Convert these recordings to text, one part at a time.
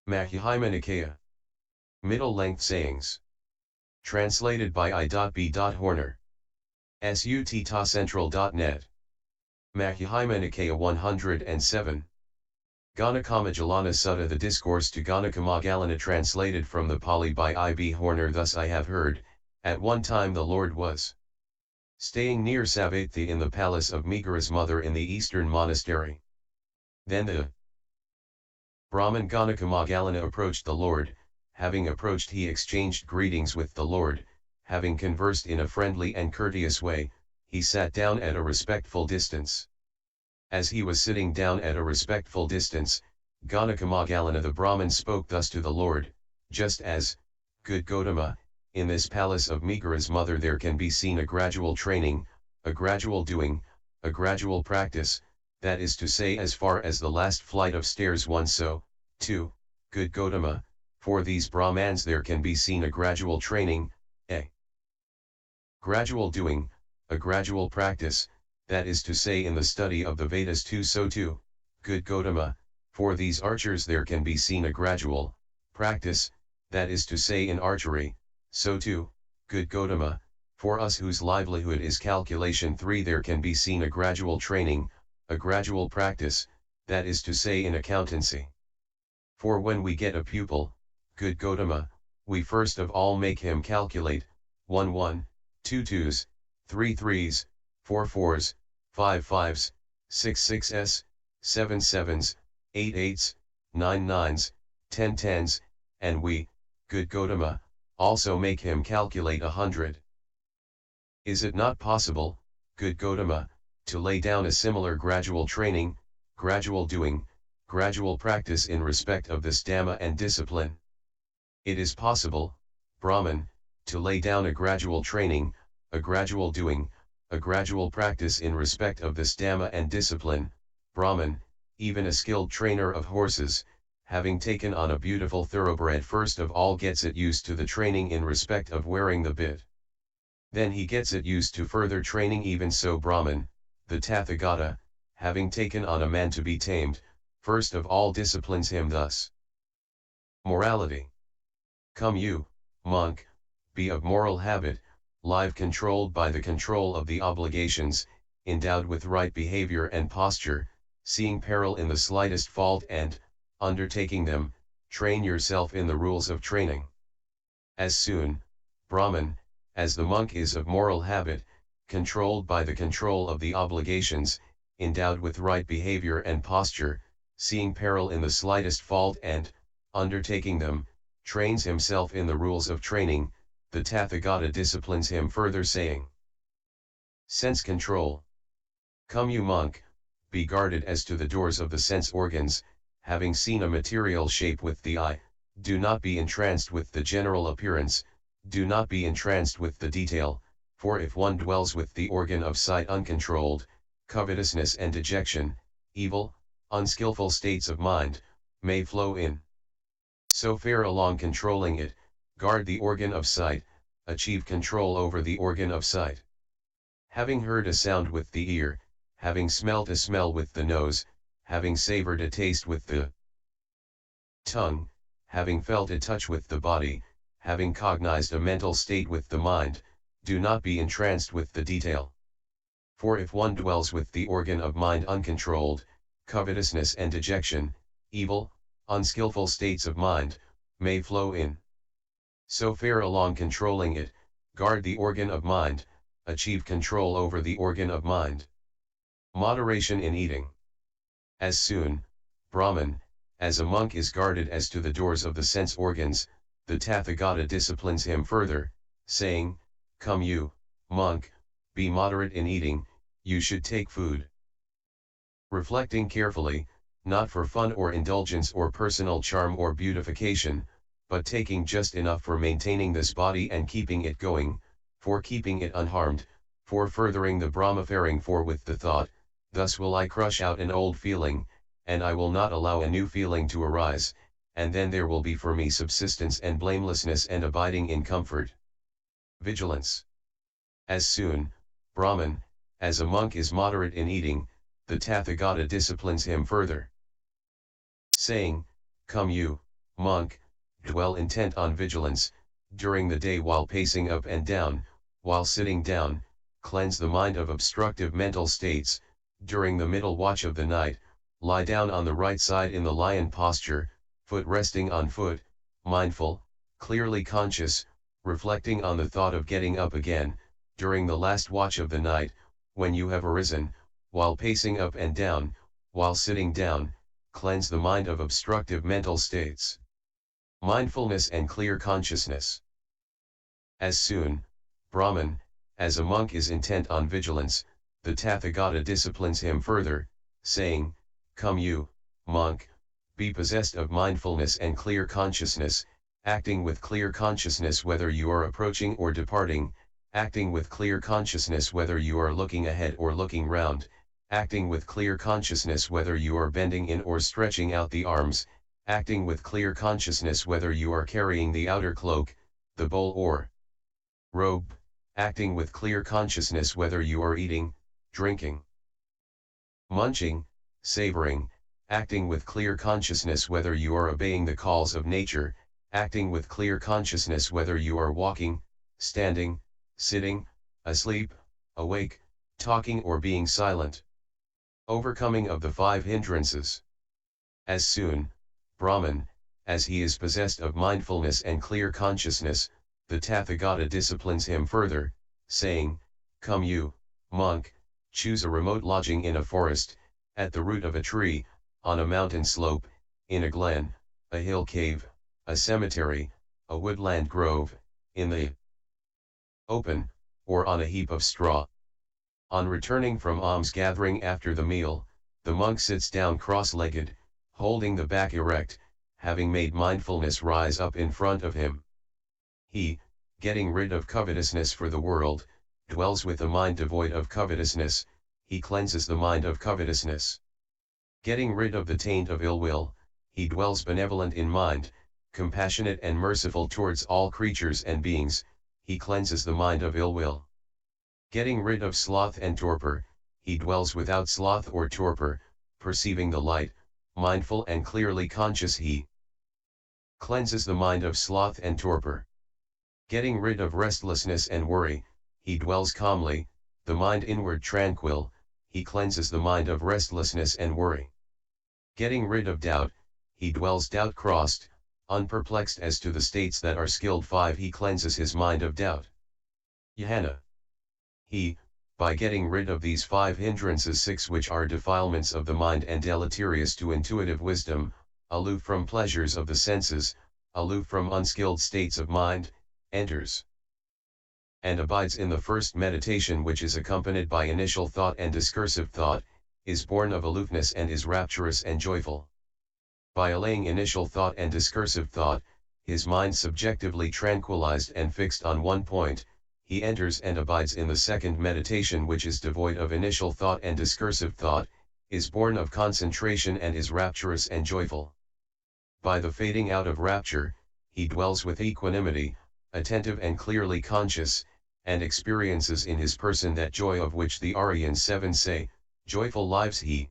Majjhima Nikaya. Middle-length sayings. Translated by I.B.Horner. Sutta.central.net. Majjhima Nikaya 107. Ganakamoggallana Sutta. The Discourse to Ganaka-Moggallana, translated from the Pali by I.B.Horner. Thus I have heard, at one time the Lord was staying near Savatthi in the palace of Megara's mother in the eastern monastery. Then the brahman Ganaka-Moggallana approached the Lord. Having approached, he exchanged greetings with the Lord. Having conversed in a friendly and courteous way, he sat down at a respectful distance. As he was sitting down at a respectful distance, Ganaka-Moggallana the Brahman spoke thus to the Lord: just as, good Gotama, in this palace of Megara's mother there can be seen a gradual training, a gradual doing, a gradual practice, that is to say, as far as the last flight of stairs one, so, too, good Gotama, for these Brahmans there can be seen a gradual training, a gradual doing, a gradual practice, that is to say in the study of the Vedas too, so too, good Gotama, for these archers there can be seen a gradual practice, that is to say in archery, so too, good Gotama, for us whose livelihood is calculation 3 there can be seen a gradual training, a gradual practice, that is to say in accountancy. For when we get a pupil, good Gotama, we first of all make him calculate, 1 1, 2 2s, 3 3s, 4 4s, 5 5s, 6 6s, 7 7s, 8 8s, 9 9s, 10 10s, and we, good Gotama, also make him calculate 100. Is it not possible, good Gotama, to lay down a similar gradual training, gradual doing, gradual practice in respect of this Dhamma and discipline? It is possible, Brahman, to lay down a gradual training, a gradual doing, a gradual practice in respect of this Dhamma and discipline. Brahman, even a skilled trainer of horses, having taken on a beautiful thoroughbred, first of all gets it used to the training in respect of wearing the bit. Then he gets it used to further training. Even so Brahman, the Tathagata, having taken on a man to be tamed, first of all disciplines him thus. Morality. Come you, monk, be of moral habit, live controlled by the control of the obligations, endowed with right behavior and posture, seeing peril in the slightest fault and, undertaking them, train yourself in the rules of training. As soon, Brahman, as the monk is of moral habit, controlled by the control of the obligations, endowed with right behavior and posture, seeing peril in the slightest fault and, undertaking them, trains himself in the rules of training, the Tathagata disciplines him further, saying, sense control. Come you monk, be guarded as to the doors of the sense organs, having seen a material shape with the eye, do not be entranced with the general appearance, do not be entranced with the detail, for if one dwells with the organ of sight uncontrolled, covetousness and dejection, evil, unskillful states of mind, may flow in. So fare along controlling it, guard the organ of sight, achieve control over the organ of sight. Having heard a sound with the ear, having smelt a smell with the nose, having savored a taste with the tongue, having felt a touch with the body, having cognized a mental state with the mind, do not be entranced with the detail. For if one dwells with the organ of mind uncontrolled, covetousness and dejection, evil, unskillful states of mind, may flow in. So fare along controlling it, guard the organ of mind, achieve control over the organ of mind. Moderation in eating. As soon, Brahman, as a monk is guarded as to the doors of the sense organs, the Tathagata disciplines him further, saying, come you, monk, be moderate in eating, you should take food. Reflecting carefully, not for fun or indulgence or personal charm or beautification, but taking just enough for maintaining this body and keeping it going, for keeping it unharmed, for furthering the Brahmafaring, for with the thought, thus will I crush out an old feeling, and I will not allow a new feeling to arise, and then there will be for me subsistence and blamelessness and abiding in comfort. Vigilance. As soon, Brahman, as a monk is moderate in eating, the Tathagata disciplines him further, saying, come you, monk, dwell intent on vigilance, during the day while pacing up and down, while sitting down, cleanse the mind of obstructive mental states, during the middle watch of the night, lie down on the right side in the lion posture, foot resting on foot, mindful, clearly conscious, reflecting on the thought of getting up again, during the last watch of the night, when you have arisen, while pacing up and down, while sitting down, cleanse the mind of obstructive mental states. Mindfulness and clear consciousness. As soon, Brahman, as a monk is intent on vigilance, the Tathagata disciplines him further, saying, "Come you, monk, be possessed of mindfulness and clear consciousness, acting with clear consciousness whether you are approaching or departing, acting with clear consciousness whether you are looking ahead or looking round, acting with clear consciousness whether you are bending in or stretching out the arms, acting with clear consciousness whether you are carrying the outer cloak, the bowl or robe, acting with clear consciousness whether you are eating, drinking, munching, savoring, acting with clear consciousness whether you are obeying the calls of nature, acting with clear consciousness whether you are walking, standing, sitting, asleep, awake, talking or being silent. Overcoming of the 5 hindrances. As soon, Brahman, as he is possessed of mindfulness and clear consciousness, the Tathagata disciplines him further, saying, "Come you, monk, choose a remote lodging in a forest, at the root of a tree, on a mountain slope, in a glen, a hill cave, a cemetery, a woodland grove, in the open, or on a heap of straw." On returning from alms-gathering after the meal, the monk sits down cross-legged, holding the back erect, having made mindfulness rise up in front of him. He, getting rid of covetousness for the world, dwells with a mind devoid of covetousness, he cleanses the mind of covetousness. Getting rid of the taint of ill will, he dwells benevolent in mind, compassionate and merciful towards all creatures and beings, he cleanses the mind of ill will. Getting rid of sloth and torpor, he dwells without sloth or torpor, perceiving the light, mindful and clearly conscious he cleanses the mind of sloth and torpor. Getting rid of restlessness and worry, he dwells calmly, the mind inward tranquil, he cleanses the mind of restlessness and worry. Getting rid of doubt, he dwells doubt-crossed, unperplexed as to the states that are skilled. 5 He cleanses his mind of doubt. Jhana. He, by getting rid of these 5 hindrances 6 which are defilements of the mind and deleterious to intuitive wisdom, aloof from pleasures of the senses, aloof from unskilled states of mind, enters and abides in the first meditation which is accompanied by initial thought and discursive thought, is born of aloofness and is rapturous and joyful. By allaying initial thought and discursive thought, his mind subjectively tranquilized and fixed on one point, he enters and abides in the second meditation which is devoid of initial thought and discursive thought, is born of concentration and is rapturous and joyful. By the fading out of rapture, he dwells with equanimity, attentive and clearly conscious, and experiences in his person that joy of which the Aryans 7 say, "Joyful lives he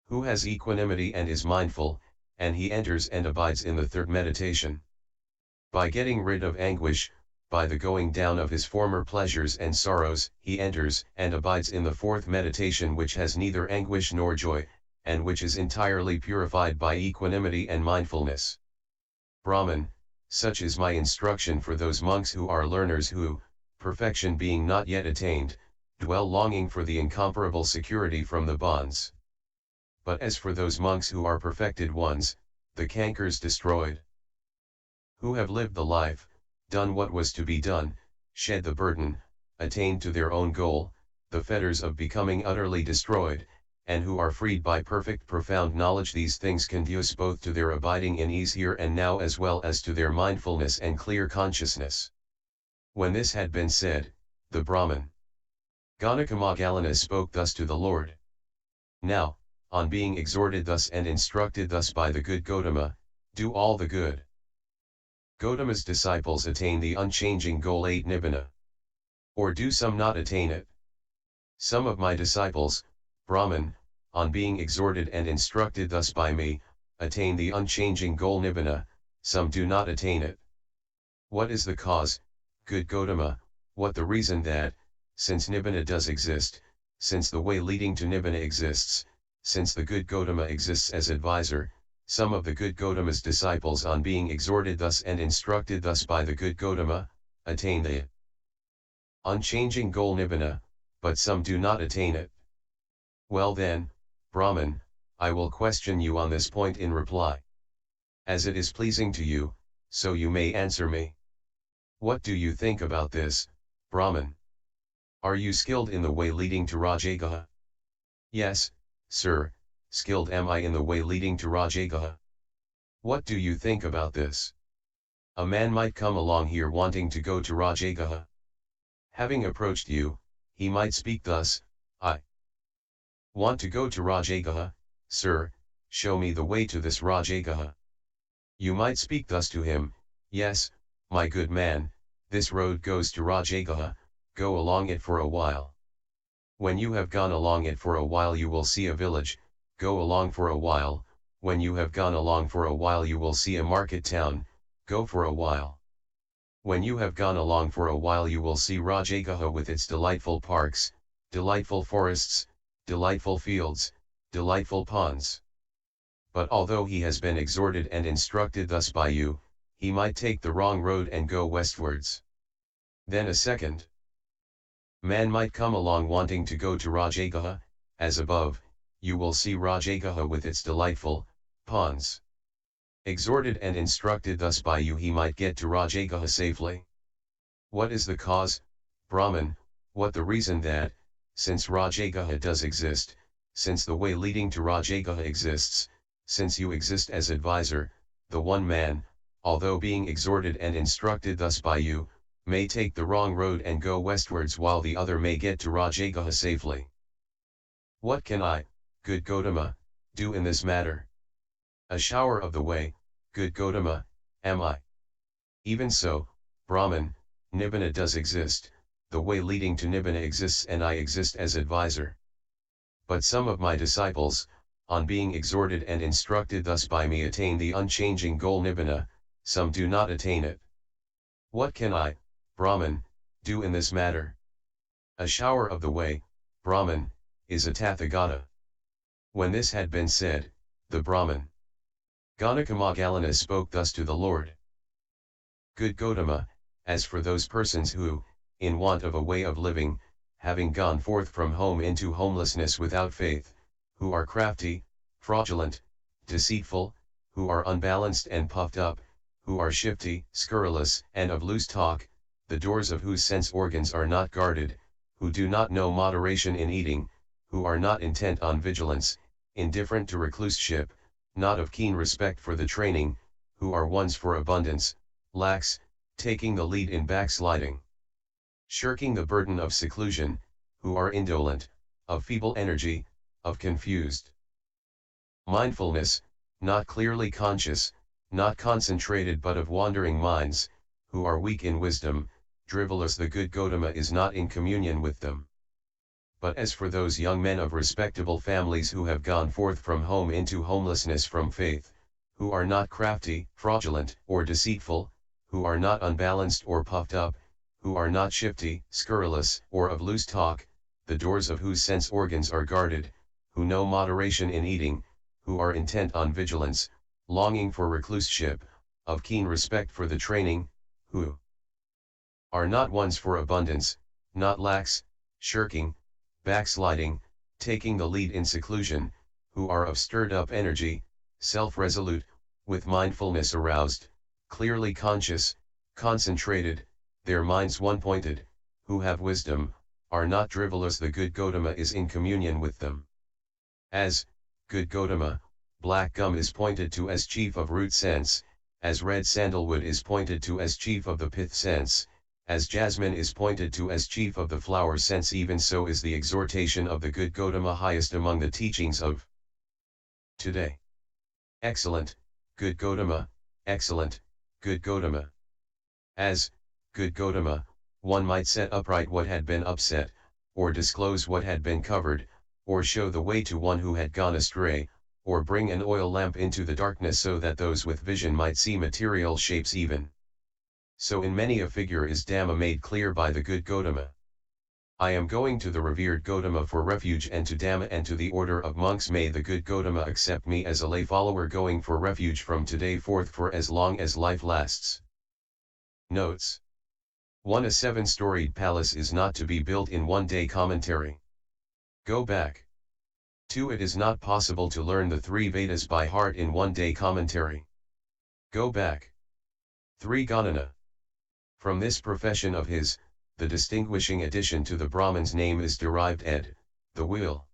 who has equanimity and is mindful," and he enters and abides in the third meditation. By getting rid of anguish, by the going down of his former pleasures and sorrows, he enters and abides in the fourth meditation which has neither anguish nor joy, and which is entirely purified by equanimity and mindfulness. Brahman, such is my instruction for those monks who are learners who, perfection being not yet attained, dwell longing for the incomparable security from the bonds. But as for those monks who are perfected ones, the cankers destroyed, who have lived the life, done what was to be done, shed the burden, attained to their own goal, the fetters of becoming utterly destroyed, and who are freed by perfect profound knowledge, these things conduce both to their abiding in ease here and now as well as to their mindfulness and clear consciousness. When this had been said, the Brahman Ganaka-Moggallana spoke thus to the Lord. Now, on being exhorted thus and instructed thus by the good Gotama, do all the good. Gotama's disciples attain the unchanging goal 8 nibbana. Or do some not attain it? Some of my disciples, Brahman, on being exhorted and instructed thus by me, attain the unchanging goal nibbana, some do not attain it. What is the cause, good Gotama, what the reason that, since nibbana does exist, since the way leading to nibbana exists, since the good Gotama exists as advisor, some of the good Gotama's disciples on being exhorted thus and instructed thus by the good Gotama, attain the unchanging goal nibbana, but some do not attain it. Well then, Brahman, I will question you on this point in reply. As it is pleasing to you, so you may answer me. What do you think about this, Brahman? Are you skilled in the way leading to Rajagaha? Yes, sir, skilled am I in the way leading to Rajagaha. What do you think about this? A man might come along here wanting to go to Rajagaha. Having approached you, he might speak thus, I want to go to Rajagaha, sir, show me the way to this Rajagaha. You might speak thus to him, yes, my good man, this road goes to Rajagaha, go along it for a while. When you have gone along it for a while you will see a village, go along for a while, when you have gone along for a while you will see a market town, go for a while. When you have gone along for a while you will see Rajagaha with its delightful parks, delightful forests, delightful fields, delightful ponds. But although he has been exhorted and instructed thus by you, he might take the wrong road and go westwards. Then a second man might come along wanting to go to Rajagaha, as above, you will see Rajagaha with its delightful ponds. Exhorted and instructed thus by you he might get to Rajagaha safely. What is the cause, Brahman, what the reason that, since Rajagaha does exist, since the way leading to Rajagaha exists, since you exist as advisor, the one man, although being exhorted and instructed thus by you, may take the wrong road and go westwards while the other may get to Rajagaha safely. What can I, good Gotama, do in this matter? A shower of the way, good Gotama, am I. Even so, Brahman, nibbana does exist, the way leading to nibbana exists and I exist as advisor. But some of my disciples, on being exhorted and instructed thus by me attain the unchanging goal nibbana, some do not attain it. What can I, Brahman, do in this matter? A shower of the way, Brahman, is a Tathagata. When this had been said, the Brahman Ganaka-Moggallana spoke thus to the Lord. Good Gotama, as for those persons who, in want of a way of living, having gone forth from home into homelessness without faith, who are crafty, fraudulent, deceitful, who are unbalanced and puffed up, who are shifty, scurrilous, and of loose talk, the doors of whose sense organs are not guarded, who do not know moderation in eating, who are not intent on vigilance, indifferent to recluseship, not of keen respect for the training, who are ones for abundance, lax, taking the lead in backsliding, shirking the burden of seclusion, who are indolent, of feeble energy, of confused mindfulness, not clearly conscious, not concentrated but of wandering minds, who are weak in wisdom, drivellers the good Gotama is not in communion with them. But as for those young men of respectable families who have gone forth from home into homelessness from faith, who are not crafty, fraudulent, or deceitful, who are not unbalanced or puffed up, who are not shifty, scurrilous, or of loose talk, the doors of whose sense organs are guarded, who know moderation in eating, who are intent on vigilance, longing for recluseship, of keen respect for the training, who are not ones for abundance, not lax, shirking, backsliding, taking the lead in seclusion, who are of stirred-up energy, self-resolute, with mindfulness aroused, clearly conscious, concentrated, their minds one-pointed, who have wisdom, are not drivellers the good Gotama is in communion with them. As, good Gotama, black gum is pointed to as chief of root sense, as red sandalwood is pointed to as chief of the pith sense, as jasmine is pointed to as chief of the flower sense, even so is the exhortation of the good Gotama highest among the teachings of today. Excellent, good Gotama, excellent, good Gotama. As, good Gotama, one might set upright what had been upset, or disclose what had been covered, or show the way to one who had gone astray, or bring an oil lamp into the darkness so that those with vision might see material shapes even. So in many a figure is Dhamma made clear by the good Gotama. I am going to the revered Gotama for refuge and to Dhamma and to the order of monks. May the good Gotama accept me as a lay follower going for refuge from today forth for as long as life lasts. Notes. 1. A 7-storied palace is not to be built in one day. Commentary. Go back. 2. It is not possible to learn the 3 Vedas by heart in one day. Commentary. Go back. 3. Ganana. From this profession of his, the distinguishing addition to the Brahman's name is derived ed, the will.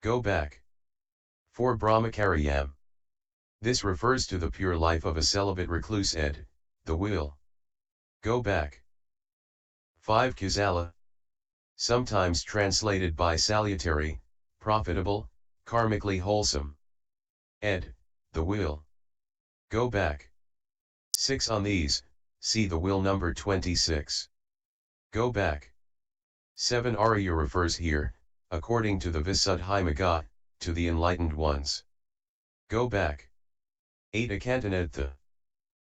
Go back. 4. Brahmacharyam. This refers to the pure life of a celibate recluse ed, the will. Go back. 5. Kusala. Sometimes translated by salutary, profitable, karmically wholesome. Ed, the will. Go back. 6. On these, see the will number 26. Go back. 7. Arya refers here, according to the Visuddhimagga, to the enlightened ones. Go back. 8. Akantanedtha.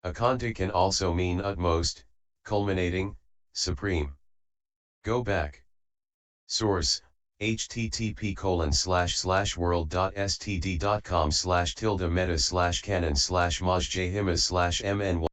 Akanta can also mean utmost, culminating, supreme. Go back. Source: http://world.std.com/tilde meta/canon/mojjhimas/mny